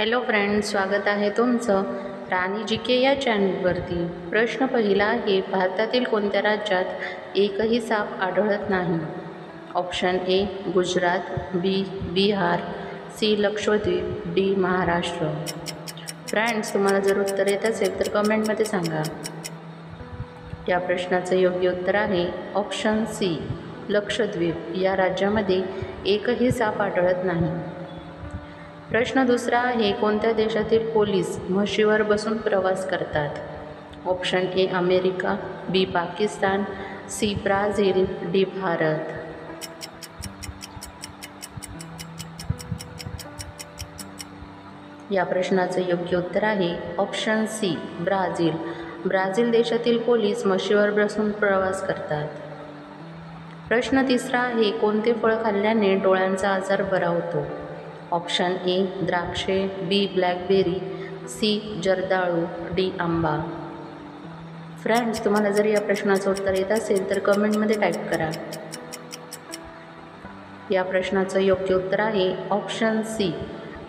Hello friends, स्वागत आहे तुमचं राणी जी के या चॅनलवरती। प्रश्न पहिला आहे, भारतातील कोणत्या राज्यात एकही साप आढळत नाही? Option A Gujarat, B Bihar, C Lakshadweep, D Maharashtra. Friends, तुम्हाला जर उत्तर येत असेल तर कमेंटमध्ये सांगा। या प्रश्नाचं योग्य उत्तर आहे ऑप्शन सी लक्षद्वीप या राज्यामध्ये एकही साप आढळत नाही। प्रश्न दुसरा आहे, कोणत्या देशातील पोलीस म्हशीवर बसून प्रवास करतात? Option A America, B Pakistan, C Brazil, D Bharat. या प्रश्नाचं योग्य उत्तर आहे ऑप्शन सी ब्राझील। ब्राझील देशातील पोलीस म्हशीवर बसून प्रवास करतात। प्रश्न तिसरा आहे, कोणते फळ खाल्ल्याने डोळ्यांचा आजार बरा होतो? ऑप्शन ए द्राक्षे, बी ब्लॅकबेरी, सी जर्दाळू, डी आंबा। फ्रेंड्स, तुम्हाला जर या प्रश्नाचं उत्तर येत असेल तर कमेंटमध्ये टाईप करा। या प्रश्नाचं योग्य उत्तर आहे ऑप्शन सी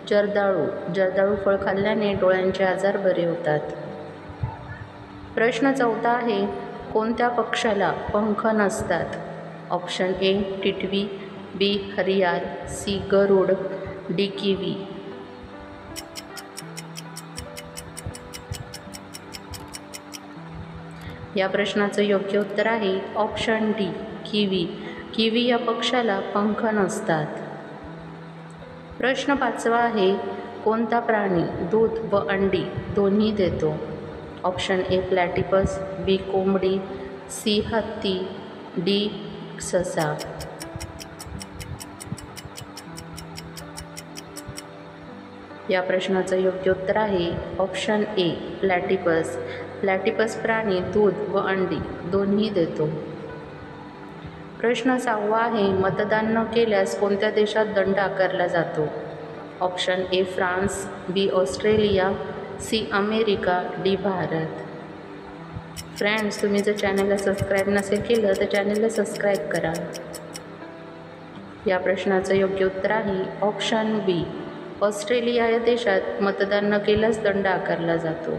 जर्दाळू। जर्दाळू फळ खाल्ल्याने डोळ्यांचे आजार बरे होतात। प्रश्न चौथा आहे, कोणत्या पक्ष्याला पंख नसतात? ऑप्शन ए टिटवी, बी हरियाल, सी गरुड, डी किवी। या प्रश्नाचं योग्य उत्तर आहे ऑप्शन डी किवी। किवी या पक्षाला पंख नसतात। प्रश्न पाचवा आहे, कोणता प्राणी दूध व अंडी दोन्ही देतो? ऑप्शन ए प्लॅटिपस, बी कोंबडी, सी हत्ती, डी ससा। या प्रश्नाचं योग्य उत्तर आहे ऑप्शन ए प्लॅटिपस। प्लॅटिपस प्राणी दूध व अंडी दोन्ही देतो। प्रश्न सहावा आहे, मतदान न केल्यास कोणत्या देशात दंड आकारला जातो? Option A France, B Australia, C America, D Bharat. Friends, तुम्ही जर चॅनलला सबस्क्राईब नसेल केलं तर चॅनलला सबस्क्राईब करा। या प्रश्नाचं योग्य उत्तर आहे ऑप्शन बी ऑस्ट्रेलिया या देशात मतदान न केल्यास दंड आकारला जातो।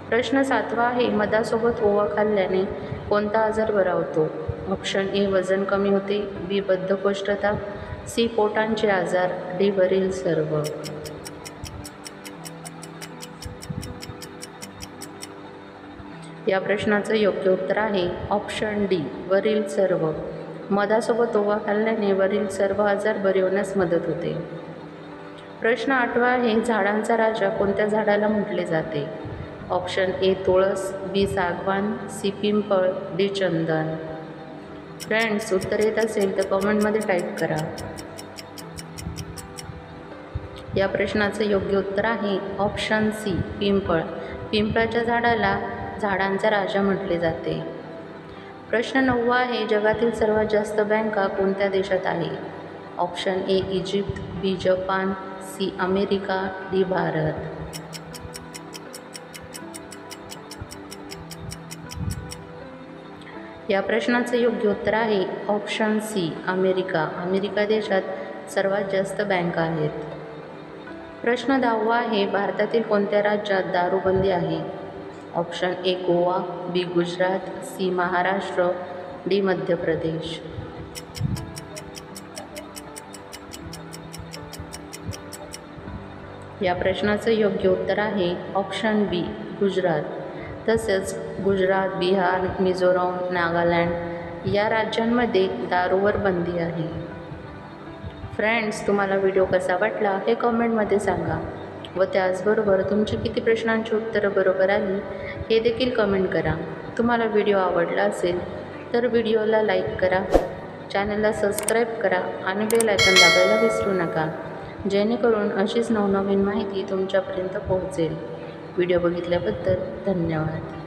प्रश्न सातवा आहे, मधासोबत ओवा खाल्ल्याने कोणता आजार बरा होतो? ऑप्शन ए वजन कमी होते, बी बद्धकोष्ठता, सी पोटांचे आजार, डी वरील सर्व। या प्रश्नाचं योग्य उत्तर आहे ऑप्शन डी वरील सर्व। मधासोबत ओवा खाल्ल्याने वरील सर्व आजार बरे होण्यास मदत होते। प्रश्न आठवा आहे, झाडांचा राजा कोणत्या झाडाला म्हटले जाते? ऑप्शन ए तुळस, बी सागवान, सी पिंपळ, डी चंदन। फ्रेंड्स, उत्तर येत असेल तर कमेंटमध्ये टाईप करा। या प्रश्नाचं योग्य उत्तर आहे ऑप्शन सी पिंपळ। पिंपळाच्या झाडाला झाडांचा राजा म्हटले जाते। प्रश्न नववा आहे, जगातील सर्वात जास्त बँका कोणत्या देशात आहे? Option A Egypt, B Japan, C America, D Bharat. या प्रश्नाचं योग्य उत्तर आहे ऑप्शन सी अमेरिका। अमेरिका देशात सर्वात जास्त बँका आहेत। प्रश्न 10वा आहे, भारतातील कोणत्या राज्यात दारूबंदी आहे? Option A Goa, B Gujarat, C Maharashtra, D Madhya Pradesh. या प्रश्नाचं योग्य उत्तर आहे ऑप्शन बी गुजरात। तसेच गुजरात, बिहार, मिझोराम, नागालँड या राज्यांमध्ये दारूवर बंदी आहे। फ्रेंड्स, तुम्हाला व्हिडिओ कसा वाटला हे कमेंटमध्ये सांगा व त्याचबरोबर तुमची किती प्रश्नांची उत्तरं बरोबर आली हे देखील कमेंट करा। तुम्हाला व्हिडिओ आवडला असेल तर व्हिडिओला लाईक करा, चॅनलला सबस्क्राईब करा आणि बेल आयकॉन दाबायला विसरू नका, जेणेकरून अशीच नवनवीन माहिती तुमच्यापर्यंत पोहोचेल। व्हिडिओ बघितल्याबद्दल धन्यवाद।